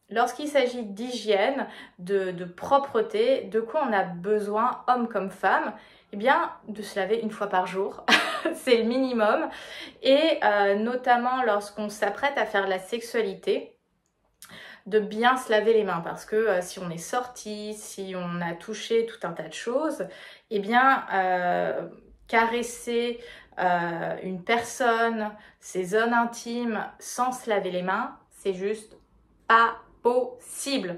Lorsqu'il s'agit d'hygiène, de propreté, de quoi on a besoin, homme comme femme? Eh bien, de se laver une fois par jour, c'est le minimum. Et notamment lorsqu'on s'apprête à faire de la sexualité, de bien se laver les mains parce que si on est sorti, si on a touché tout un tas de choses, eh bien, caresser une personne, ses zones intimes sans se laver les mains, c'est juste pas possible.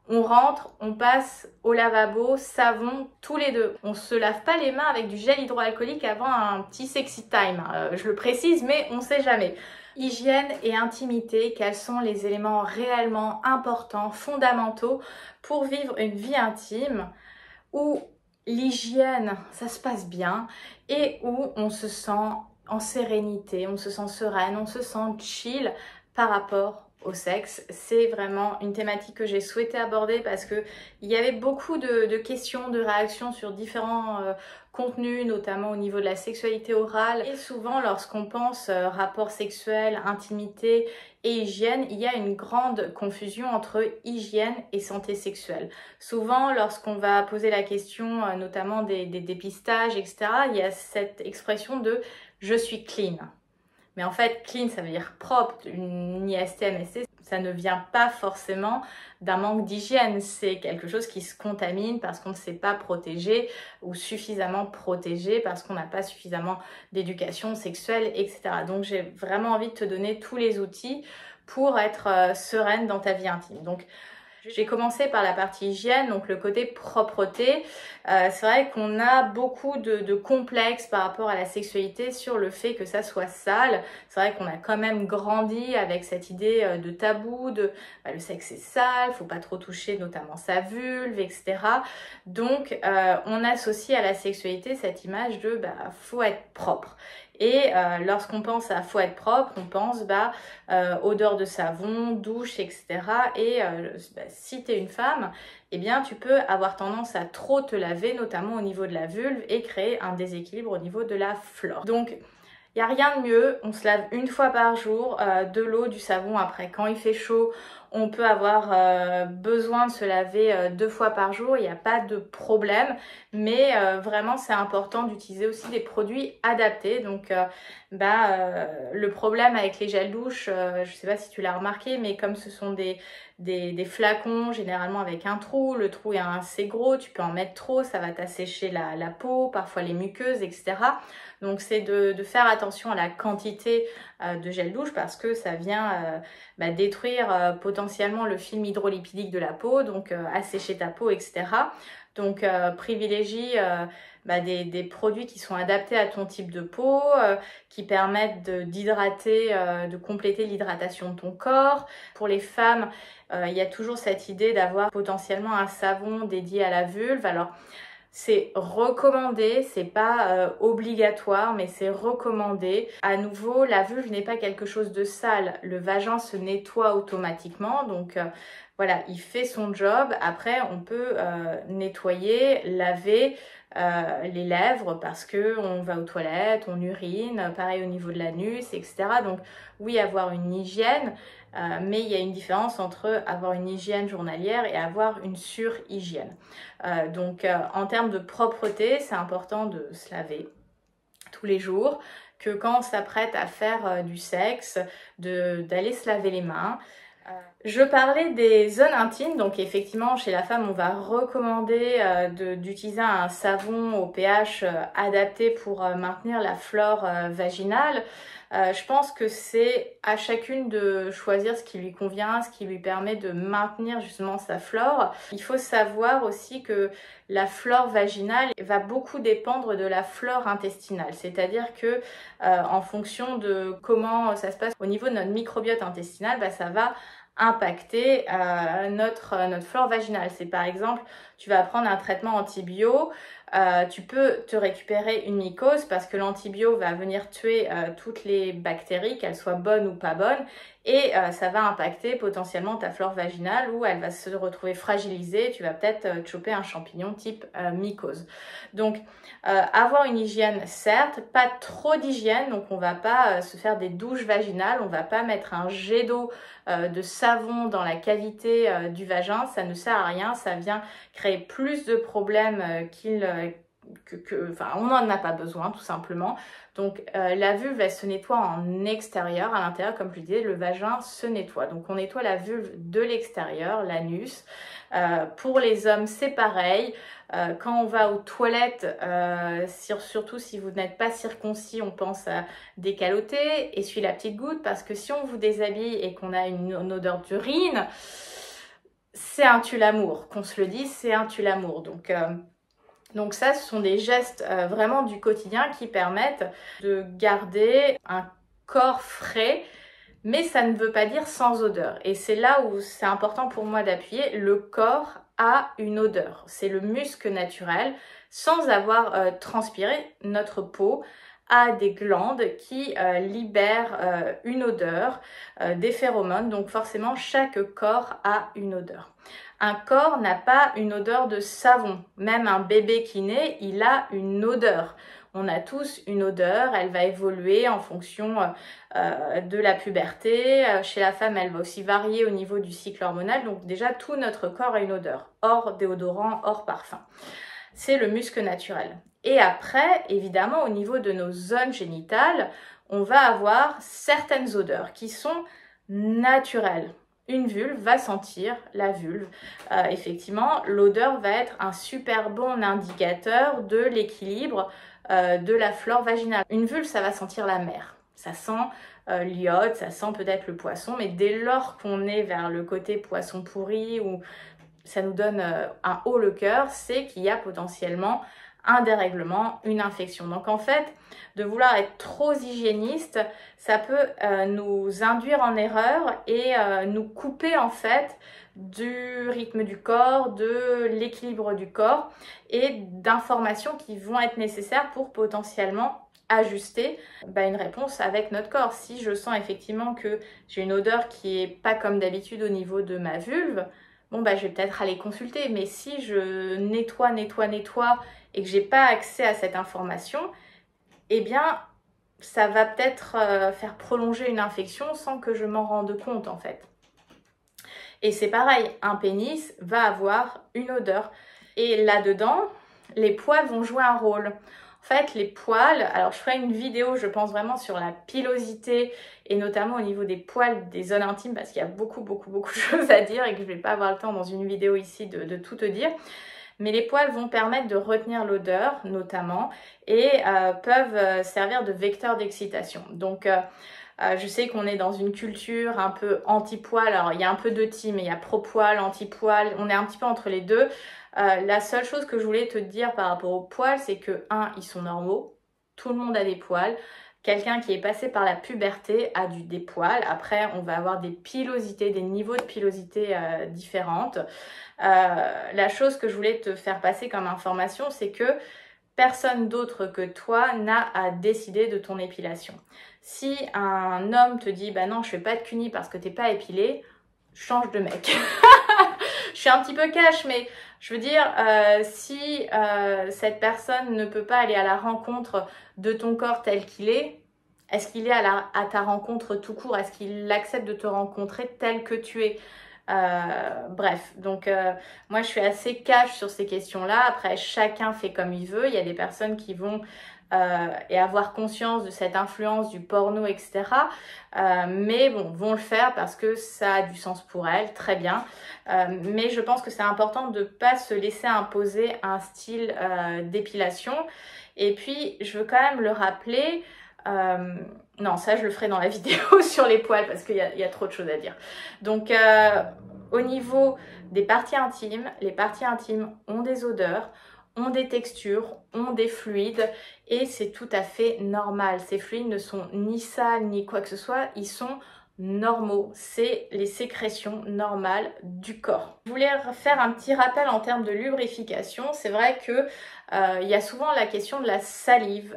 On rentre, on passe au lavabo, savon, tous les deux. On se lave pas les mains avec du gel hydroalcoolique avant un petit sexy time. Je le précise, mais on sait jamais. Hygiène et intimité, quels sont les éléments réellement importants, fondamentaux pour vivre une vie intime où l'hygiène, ça se passe bien et où on se sent en sérénité, on se sent sereine, on se sent chill par rapport au sexe. C'est vraiment une thématique que j'ai souhaité aborder parce que il y avait beaucoup de questions, de réactions sur différents contenus, notamment au niveau de la sexualité orale. Et souvent, lorsqu'on pense rapport sexuel, intimité et hygiène, il y a une grande confusion entre hygiène et santé sexuelle. Souvent, lorsqu'on va poser la question, notamment des dépistages, etc., il y a cette expression de « je suis clean ». Mais en fait, clean, ça veut dire propre. Une IST-MST, ça ne vient pas forcément d'un manque d'hygiène. C'est quelque chose qui se contamine parce qu'on ne s'est pas protégé ou suffisamment protégé parce qu'on n'a pas suffisamment d'éducation sexuelle, etc. Donc, j'ai vraiment envie de te donner tous les outils pour être sereine dans ta vie intime. Donc, j'ai commencé par la partie hygiène, donc le côté propreté. C'est vrai qu'on a beaucoup de complexes par rapport à la sexualité sur le fait que ça soit sale. C'est vrai qu'on a quand même grandi avec cette idée de tabou, de le sexe est sale, faut pas trop toucher notamment sa vulve, etc. Donc on associe à la sexualité cette image de faut être propre. Et lorsqu'on pense à faut être propre, on pense odeur de savon, douche, etc. Et si tu es une femme, eh bien tu peux avoir tendance à trop te laver, notamment au niveau de la vulve, et créer un déséquilibre au niveau de la flore. Donc, il n'y a rien de mieux, on se lave une fois par jour, de l'eau, du savon. Après, quand il fait chaud, on peut avoir besoin de se laver 2 fois par jour, il n'y a pas de problème. Mais vraiment, c'est important d'utiliser aussi des produits adaptés. Donc, le problème avec les gels douche, je ne sais pas si tu l'as remarqué, mais comme ce sont des flacons, généralement avec un trou, le trou est assez gros, tu peux en mettre trop, ça va t'assécher la peau, parfois les muqueuses, etc. Donc c'est de faire attention à la quantité de gel douche parce que ça vient détruire potentiellement le film hydrolipidique de la peau, donc assécher ta peau, etc. Donc privilégie des produits qui sont adaptés à ton type de peau, qui permettent d'hydrater, de compléter l'hydratation de ton corps. Pour les femmes, il y a toujours cette idée d'avoir potentiellement un savon dédié à la vulve. Alors, c'est recommandé, c'est pas obligatoire, mais c'est recommandé. À nouveau, la vulve n'est pas quelque chose de sale. Le vagin se nettoie automatiquement, donc voilà, il fait son job. Après, on peut nettoyer, laver les lèvres parce que on va aux toilettes, on urine, pareil au niveau de l'anus, etc. Donc oui, avoir une hygiène, mais il y a une différence entre avoir une hygiène journalière et avoir une surhygiène. En termes de propreté, c'est important de se laver tous les jours, que quand on s'apprête à faire du sexe, d'aller se laver les mains. Je parlais des zones intimes, donc effectivement chez la femme on va recommander d'utiliser un savon au pH adapté pour maintenir la flore vaginale. Je pense que c'est à chacune de choisir ce qui lui convient, ce qui lui permet de maintenir justement sa flore. Il faut savoir aussi que la flore vaginale va beaucoup dépendre de la flore intestinale, c'est-à-dire que en fonction de comment ça se passe au niveau de notre microbiote intestinal, ça va impacter notre flore vaginale. C'est par exemple, tu vas prendre un traitement antibio, tu peux te récupérer une mycose parce que l'antibio va venir tuer toutes les bactéries, qu'elles soient bonnes ou pas bonnes, et ça va impacter potentiellement ta flore vaginale où elle va se retrouver fragilisée. Tu vas peut-être choper un champignon type mycose. Donc, avoir une hygiène, certes, pas trop d'hygiène, donc on va pas se faire des douches vaginales, on va pas mettre un jet d'eau de savon dans la cavité du vagin, ça ne sert à rien, ça vient créer plus de problèmes enfin, on n'en a pas besoin tout simplement. Donc la vulve, elle se nettoie en extérieur, à l'intérieur, comme je disais, le vagin se nettoie. Donc on nettoie la vulve de l'extérieur, l'anus. Pour les hommes, c'est pareil. Quand on va aux toilettes, surtout si vous n'êtes pas circoncis, on pense à décaloter, essuyer la petite goutte, parce que si on vous déshabille et qu'on a une odeur d'urine, c'est un tue-l'amour, qu'on se le dise, c'est un tue-l'amour. Donc ça, ce sont des gestes vraiment du quotidien qui permettent de garder un corps frais, mais ça ne veut pas dire sans odeur. Et c'est là où c'est important pour moi d'appuyer, le corps a une odeur. C'est le muscle naturel, sans avoir transpiré, notre peau a des glandes qui libèrent une odeur, des phéromones, donc forcément chaque corps a une odeur. Un corps n'a pas une odeur de savon. Même un bébé qui naît, il a une odeur. On a tous une odeur, elle va évoluer en fonction de la puberté. Chez la femme, elle va aussi varier au niveau du cycle hormonal. Donc déjà, tout notre corps a une odeur, hors déodorant, hors parfum. C'est le muscle naturel. Et après, évidemment, au niveau de nos zones génitales, on va avoir certaines odeurs qui sont naturelles. Une vulve va sentir la vulve. Effectivement, l'odeur va être un super bon indicateur de l'équilibre de la flore vaginale. Une vulve, ça va sentir la mer. Ça sent l'iode, ça sent peut-être le poisson, mais dès lors qu'on est vers le côté poisson pourri ou ça nous donne un haut le cœur, c'est qu'il y a potentiellement un dérèglement, une infection. Donc en fait, de vouloir être trop hygiéniste, ça peut nous induire en erreur et nous couper en fait du rythme du corps, de l'équilibre du corps et d'informations qui vont être nécessaires pour potentiellement ajuster une réponse avec notre corps. Si je sens effectivement que j'ai une odeur qui est pas comme d'habitude au niveau de ma vulve, bon je vais peut-être aller consulter. Mais si je nettoie et que j'ai pas accès à cette information, eh bien ça va peut-être faire prolonger une infection sans que je m'en rende compte en fait. Et c'est pareil, un pénis va avoir une odeur. Et là-dedans, les poils vont jouer un rôle. En fait, les poils, alors je ferai une vidéo, je pense vraiment sur la pilosité et notamment au niveau des poils des zones intimes parce qu'il y a beaucoup de choses à dire et que je ne vais pas avoir le temps dans une vidéo ici de tout te dire. Mais les poils vont permettre de retenir l'odeur notamment et peuvent servir de vecteur d'excitation. Donc je sais qu'on est dans une culture un peu anti-poil, alors il y a un peu de team, il y a pro-poil, anti-poil, on est un petit peu entre les deux. La seule chose que je voulais te dire par rapport aux poils, c'est que ils sont normaux, tout le monde a des poils. Quelqu'un qui est passé par la puberté a des poils. Après, on va avoir des pilosités, des niveaux de pilosité différentes. La chose que je voulais te faire passer comme information, c'est que personne d'autre que toi n'a à décider de ton épilation. Si un homme te dit « bah non, je fais pas de cuni parce que t'es pas épilé », change de mec. Je suis un petit peu cash, mais je veux dire, si cette personne ne peut pas aller à la rencontre de ton corps tel qu'il est-ce qu'il est à ta rencontre tout court? Est-ce qu'il accepte de te rencontrer tel que tu es? Bref, donc moi je suis assez cash sur ces questions-là. Après, chacun fait comme il veut. Il y a des personnes qui vont et avoir conscience de cette influence du porno, etc. Mais bon, vont le faire parce que ça a du sens pour elles, très bien. Mais je pense que c'est important de ne pas se laisser imposer un style d'épilation. Et puis, je veux quand même le rappeler, non, ça je le ferai dans la vidéo sur les poils parce qu'il y a trop de choses à dire. Donc, au niveau des parties intimes, les parties intimes ont des odeurs, ont des textures, ont des fluides et c'est tout à fait normal. Ces fluides ne sont ni sales ni quoi que ce soit, ils sont normaux, c'est les sécrétions normales du corps. Je voulais faire un petit rappel en termes de lubrification. C'est vrai que il y a souvent la question de la salive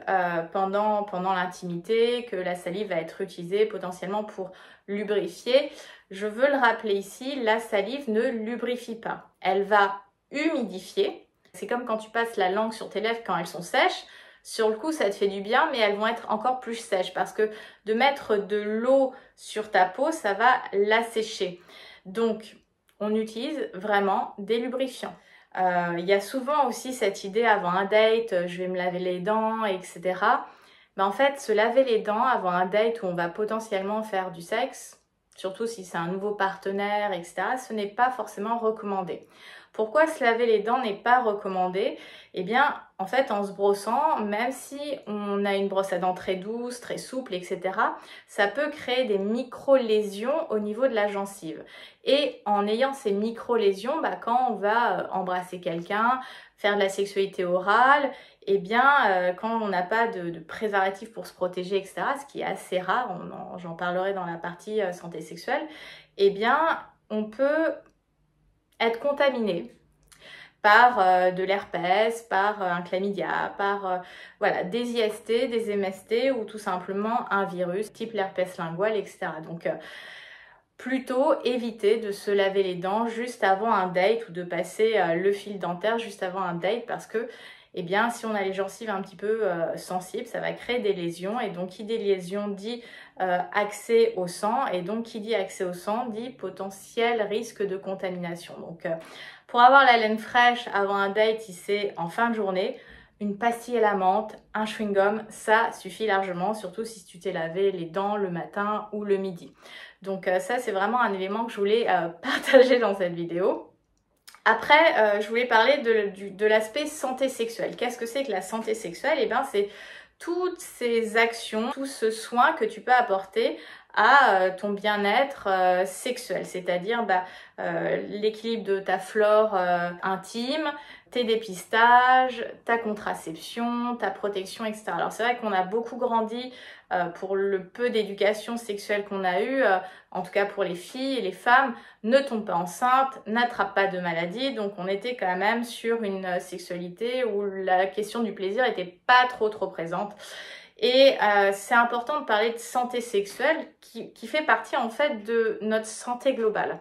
pendant l'intimité, que la salive va être utilisée potentiellement pour lubrifier. Je veux le rappeler ici, la salive ne lubrifie pas. Elle va humidifier. C'est comme quand tu passes la langue sur tes lèvres quand elles sont sèches. Sur le coup, ça te fait du bien, mais elles vont être encore plus sèches parce que de mettre de l'eau sur ta peau, ça va l'assécher. Donc, on utilise vraiment des lubrifiants. Il y a souvent aussi cette idée avant un date, je vais me laver les dents, etc. Mais en fait, se laver les dents avant un date où on va potentiellement faire du sexe, surtout si c'est un nouveau partenaire, etc., ce n'est pas forcément recommandé. Pourquoi se laver les dents n'est pas recommandé? Eh bien, en fait, en se brossant, même si on a une brosse à dents très douce, très souple, etc., ça peut créer des micro-lésions au niveau de la gencive. Et en ayant ces micro-lésions, quand on va embrasser quelqu'un, faire de la sexualité orale, eh bien, quand on n'a pas de préservatif pour se protéger, etc., ce qui est assez rare, j'en parlerai dans la partie santé sexuelle, eh bien, on peut être contaminé par de l'herpès, par un chlamydia, par voilà, des IST, des MST ou tout simplement un virus type l'herpès lingual, etc. Donc, plutôt éviter de se laver les dents juste avant un date ou de passer le fil dentaire juste avant un date parce que eh bien, si on a les gencives un petit peu sensibles, ça va créer des lésions. Et donc, qui dit lésions dit accès au sang. Et donc, qui dit accès au sang dit potentiel risque de contamination. Donc, pour avoir la laine fraîche avant un date, si c'est en fin de journée, une pastille à la menthe, un chewing-gum, ça suffit largement, surtout si tu t'es lavé les dents le matin ou le midi. Donc ça, c'est vraiment un élément que je voulais partager dans cette vidéo. Après, je voulais parler de l'aspect santé sexuelle. Qu'est-ce que c'est que la santé sexuelle? Eh bien, c'est toutes ces actions, tout ce soin que tu peux apporter à ton bien-être sexuel, c'est-à-dire l'équilibre de ta flore intime, tes dépistages, ta contraception, ta protection, etc. Alors c'est vrai qu'on a beaucoup grandi pour le peu d'éducation sexuelle qu'on a eu, en tout cas pour les filles et les femmes, ne tombe pas enceinte, n'attrape pas de maladie, donc on était quand même sur une sexualité où la question du plaisir n'était pas trop présente. Et c'est important de parler de santé sexuelle qui fait partie en fait de notre santé globale.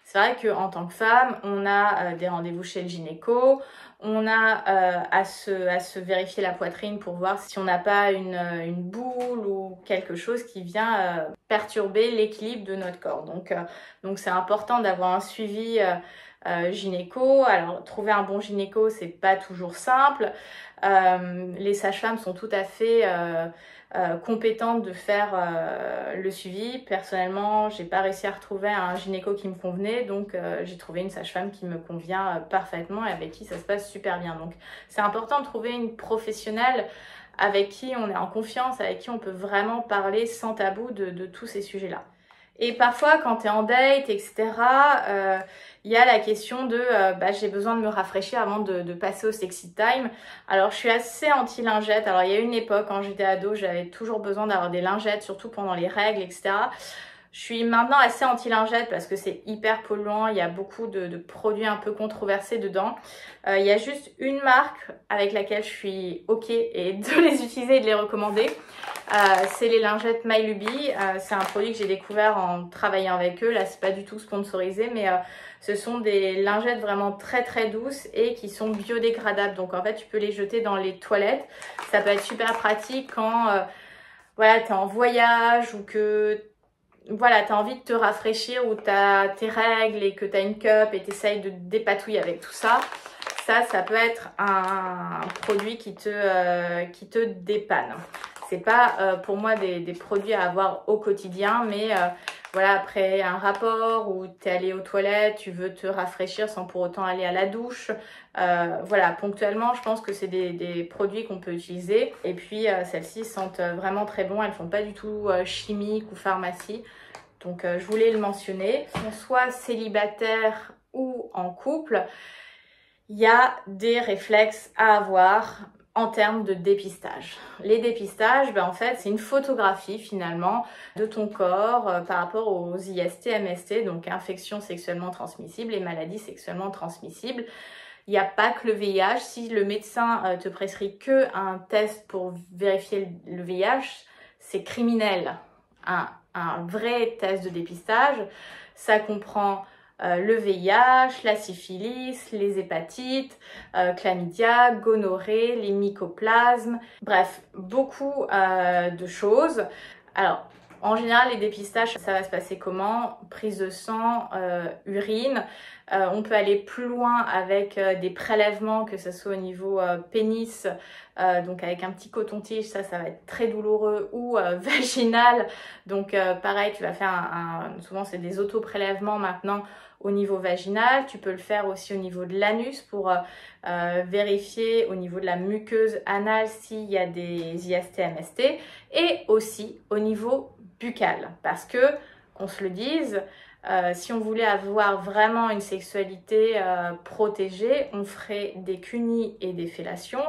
C'est vrai qu'en tant que femme, on a des rendez-vous chez le gynéco, on a à se vérifier la poitrine pour voir si on n'a pas une boule ou quelque chose qui vient perturber l'équilibre de notre corps. Donc c'est important d'avoir un suivi gynéco. Alors trouver un bon gynéco, c'est pas toujours simple. Les sages-femmes sont tout à fait compétentes de faire le suivi. Personnellement, j'ai pas réussi à retrouver un gynéco qui me convenait, donc j'ai trouvé une sage-femme qui me convient parfaitement et avec qui ça se passe super bien. Donc c'est important de trouver une professionnelle avec qui on est en confiance, avec qui on peut vraiment parler sans tabou de tous ces sujets-là. Et parfois, quand tu es en date, etc., il y a la question de j'ai besoin de me rafraîchir avant de passer au sexy time. Alors, je suis assez anti-lingette. Alors, il y a une époque, quand j'étais ado, j'avais toujours besoin d'avoir des lingettes, surtout pendant les règles, etc. Je suis maintenant assez anti-lingette parce que c'est hyper polluant, il y a beaucoup de produits un peu controversés dedans. Il y a juste une marque avec laquelle je suis ok et de les utiliser et de les recommander. C'est les lingettes MyLuby. C'est un produit que j'ai découvert en travaillant avec eux. Là, c'est pas du tout sponsorisé, mais ce sont des lingettes vraiment très douces et qui sont biodégradables. Donc en fait, tu peux les jeter dans les toilettes. Ça peut être super pratique quand voilà, tu es en voyage ou que voilà, tu as envie de te rafraîchir ou tu as tes règles et que tu as une cup et tu essayes de te dépatouiller avec tout ça. Ça peut être un produit qui te dépanne. C'est pas pour moi des produits à avoir au quotidien, mais voilà, après un rapport où tu es allé aux toilettes, tu veux te rafraîchir sans pour autant aller à la douche. Voilà, ponctuellement, je pense que c'est des produits qu'on peut utiliser. Et puis, celles-ci sentent vraiment très bon. Elles ne font pas du tout chimique ou pharmacie. Donc, je voulais le mentionner. Qu'on soit célibataire ou en couple, il y a des réflexes à avoir en termes de dépistage. Les dépistages, en fait, c'est une photographie finalement de ton corps par rapport aux IST, MST, donc infections sexuellement transmissibles et maladies sexuellement transmissibles. Il n'y a pas que le VIH. Si le médecin te prescrit que un test pour vérifier le VIH, c'est criminel. Un vrai test de dépistage, ça comprend le VIH, la syphilis, les hépatites, chlamydia, gonorrhée, les mycoplasmes, bref, beaucoup de choses. Alors, en général, les dépistages, ça va se passer comment? Prise de sang, urine. On peut aller plus loin avec des prélèvements, que ce soit au niveau pénis, donc avec un petit coton-tige, ça va être très douloureux, ou vaginal. Donc pareil, tu vas faire souvent c'est des auto-prélèvements maintenant au niveau vaginal. Tu peux le faire aussi au niveau de l'anus pour vérifier au niveau de la muqueuse anale s'il y a des IST, MST, et aussi au niveau buccal, parce que, qu'on se le dise, si on voulait avoir vraiment une sexualité protégée, on ferait des cunis et des fellations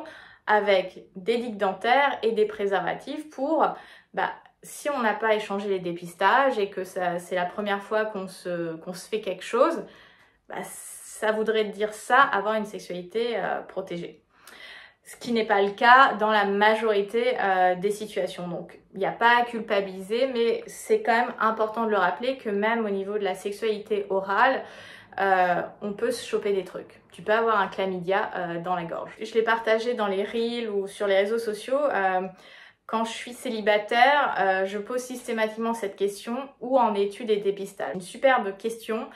avec des ligues dentaires et des préservatifs pour, si on n'a pas échangé les dépistages et que c'est la première fois qu'on se fait quelque chose, ça voudrait dire ça, avoir une sexualité protégée. Ce qui n'est pas le cas dans la majorité des situations. Donc, il n'y a pas à culpabiliser, mais c'est quand même important de le rappeler que même au niveau de la sexualité orale, on peut se choper des trucs. Tu peux avoir un chlamydia dans la gorge. Je l'ai partagé dans les reels ou sur les réseaux sociaux. Quand je suis célibataire, je pose systématiquement cette question: où en es-tu des dépistages? Une superbe question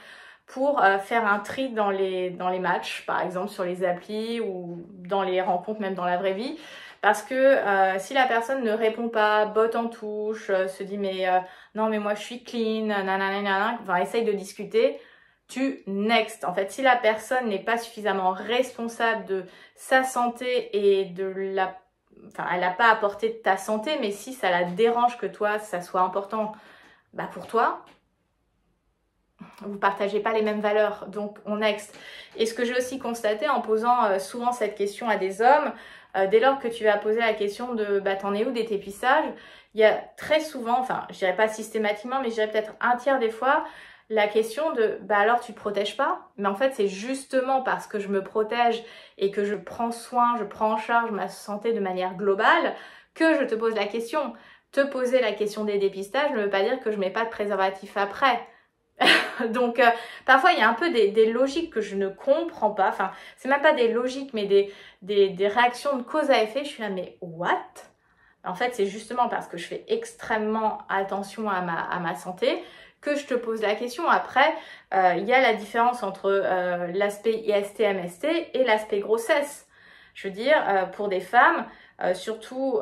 pour faire un tri dans les matchs, par exemple sur les applis ou dans les rencontres, même dans la vraie vie. Parce que si la personne ne répond pas, botte en touche, se dit mais non mais moi je suis clean, nanana, enfin essaye de discuter, tu next. En fait, si la personne n'est pas suffisamment responsable de sa santé et de la... Enfin, elle n'a pas apporté de ta santé, mais si ça la dérange que toi, ça soit important pour toi, vous partagez pas les mêmes valeurs, donc on next. Et ce que j'ai aussi constaté en posant souvent cette question à des hommes, dès lors que tu vas poser la question de t'en es où des dépistages, il y a très souvent, enfin je dirais pas systématiquement, mais je dirais peut-être un tiers des fois, la question de alors tu te protèges pas? Mais en fait c'est justement parce que je me protège et que je prends soin, je prends en charge ma santé de manière globale que je te pose la question. Te poser la question des dépistages ne veut pas dire que je mets pas de préservatif après. Donc parfois il y a un peu des logiques que je ne comprends pas, enfin c'est même pas des logiques mais des réactions de cause à effet. Je suis là mais what? En fait c'est justement parce que je fais extrêmement attention à ma santé que je te pose la question. Après il y a la différence entre l'aspect IST, MST et l'aspect grossesse. Je veux dire, pour des femmes, surtout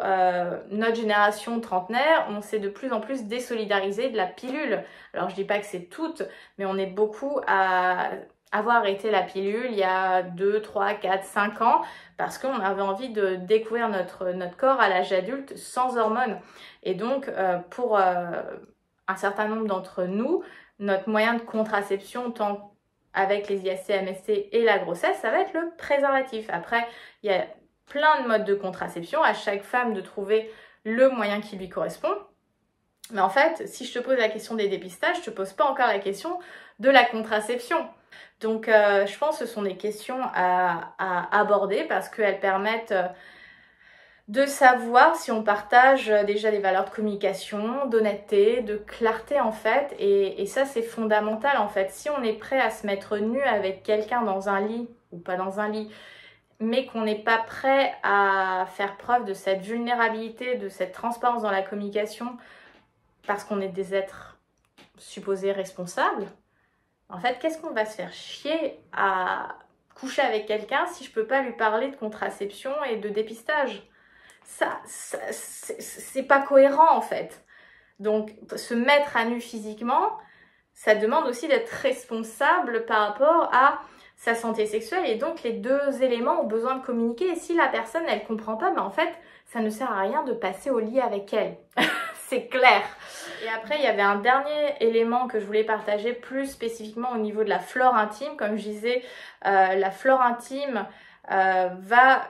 notre génération trentenaire, on s'est de plus en plus désolidarisé de la pilule. Alors je dis pas que c'est toutes, mais on est beaucoup à avoir arrêté la pilule il y a 2, 3, 4, 5 ans parce qu'on avait envie de découvrir notre corps à l'âge adulte sans hormones. Et donc pour un certain nombre d'entre nous, notre moyen de contraception tant avec les IST, MST et la grossesse, ça va être le préservatif. Après, il y a plein de modes de contraception, à chaque femme de trouver le moyen qui lui correspond. Mais en fait, si je te pose la question des dépistages, je te pose pas encore la question de la contraception. Donc, je pense que ce sont des questions à aborder parce qu'elles permettent de savoir si on partage déjà des valeurs de communication, d'honnêteté, de clarté en fait. Et ça, c'est fondamental en fait. Si on est prêt à se mettre nu avec quelqu'un dans un lit ou pas dans un lit, mais qu'on n'est pas prêt à faire preuve de cette vulnérabilité, de cette transparence dans la communication, parce qu'on est des êtres supposés responsables, en fait, qu'est-ce qu'on va se faire chier à coucher avec quelqu'un si je peux pas lui parler de contraception et de dépistage? Ça c'est pas cohérent en fait. Donc, se mettre à nu physiquement, ça demande aussi d'être responsable par rapport à sa santé sexuelle, et donc les deux éléments ont besoin de communiquer. Et si la personne elle comprend pas, en fait ça ne sert à rien de passer au lit avec elle. C'est clair. Et après il y avait un dernier élément que je voulais partager plus spécifiquement au niveau de la flore intime. Comme je disais, la flore intime va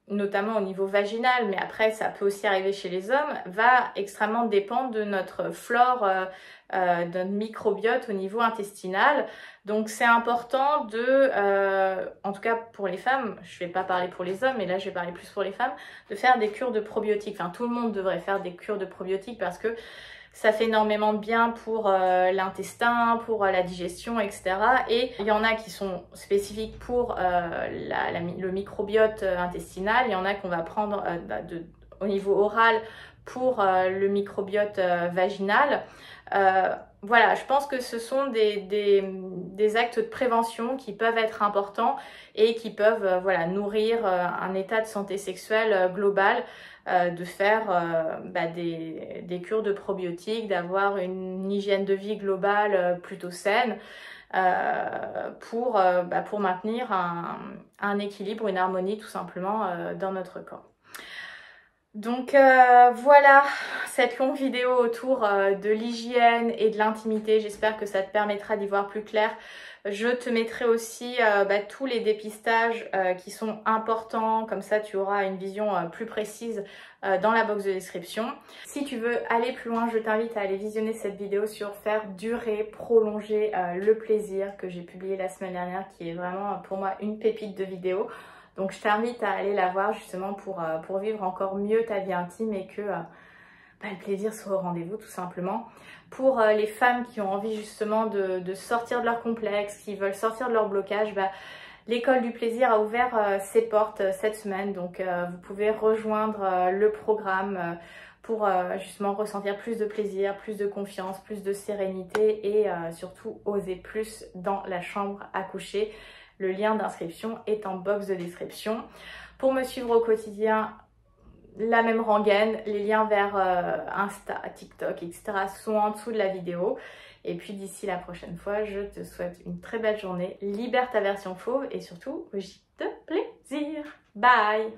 notamment au niveau vaginal, mais après ça peut aussi arriver chez les hommes, va extrêmement dépendre de notre flore, de notre microbiote au niveau intestinal. Donc c'est important en tout cas pour les femmes, je vais pas parler pour les hommes, mais là je vais parler plus pour les femmes, de faire des cures de probiotiques. Enfin tout le monde devrait faire des cures de probiotiques parce que ça fait énormément de bien pour l'intestin, pour la digestion, etc. Et il y en a qui sont spécifiques pour le microbiote intestinal. Il y en a qu'on va prendre au niveau oral pour le microbiote vaginal. Voilà, je pense que ce sont des actes de prévention qui peuvent être importants et qui peuvent voilà, nourrir un état de santé sexuelle global. De faire des cures de probiotiques, d'avoir une hygiène de vie globale plutôt saine pour maintenir un équilibre, une harmonie tout simplement dans notre corps. Donc voilà cette longue vidéo autour de l'hygiène et de l'intimité. J'espère que ça te permettra d'y voir plus clair. Je te mettrai aussi tous les dépistages qui sont importants, comme ça tu auras une vision plus précise dans la box de description. Si tu veux aller plus loin, je t'invite à aller visionner cette vidéo sur faire durer, prolonger le plaisir que j'ai publié la semaine dernière, qui est vraiment pour moi une pépite de vidéo. Donc je t'invite à aller la voir justement pour vivre encore mieux ta vie intime et que le plaisir soit au rendez-vous tout simplement. Pour les femmes qui ont envie justement de sortir de leur complexe, qui veulent sortir de leur blocage, l'école du plaisir a ouvert ses portes cette semaine. Donc vous pouvez rejoindre le programme pour justement ressentir plus de plaisir, plus de confiance, plus de sérénité et surtout oser plus dans la chambre à coucher. Le lien d'inscription est en box de description. Pour me suivre au quotidien, la même rengaine, les liens vers Insta, TikTok, etc. sont en dessous de la vidéo. Et puis d'ici la prochaine fois, je te souhaite une très belle journée. Libère ta version fauve et surtout, gîte de plaisir. Bye!